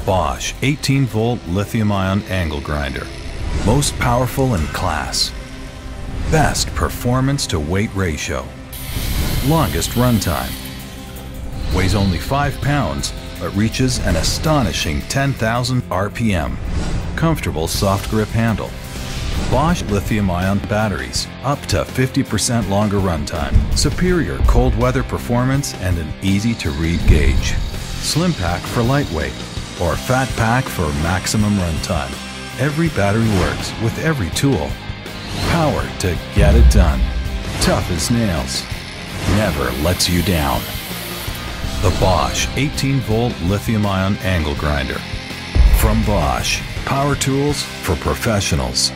Bosch 18-volt lithium-ion angle grinder. Most powerful in class. Best performance to weight ratio. Longest runtime. Weighs only 5 pounds, but reaches an astonishing 10,000 RPM. Comfortable soft grip handle. Bosch lithium-ion batteries, up to 50% longer runtime, superior cold weather performance, and an easy-to-read gauge. Slim pack for lightweight, or fat pack for maximum runtime. Every battery works with every tool. Power to get it done. Tough as nails. Never lets you down. The Bosch 18-volt lithium-ion angle grinder. From Bosch, power tools for professionals.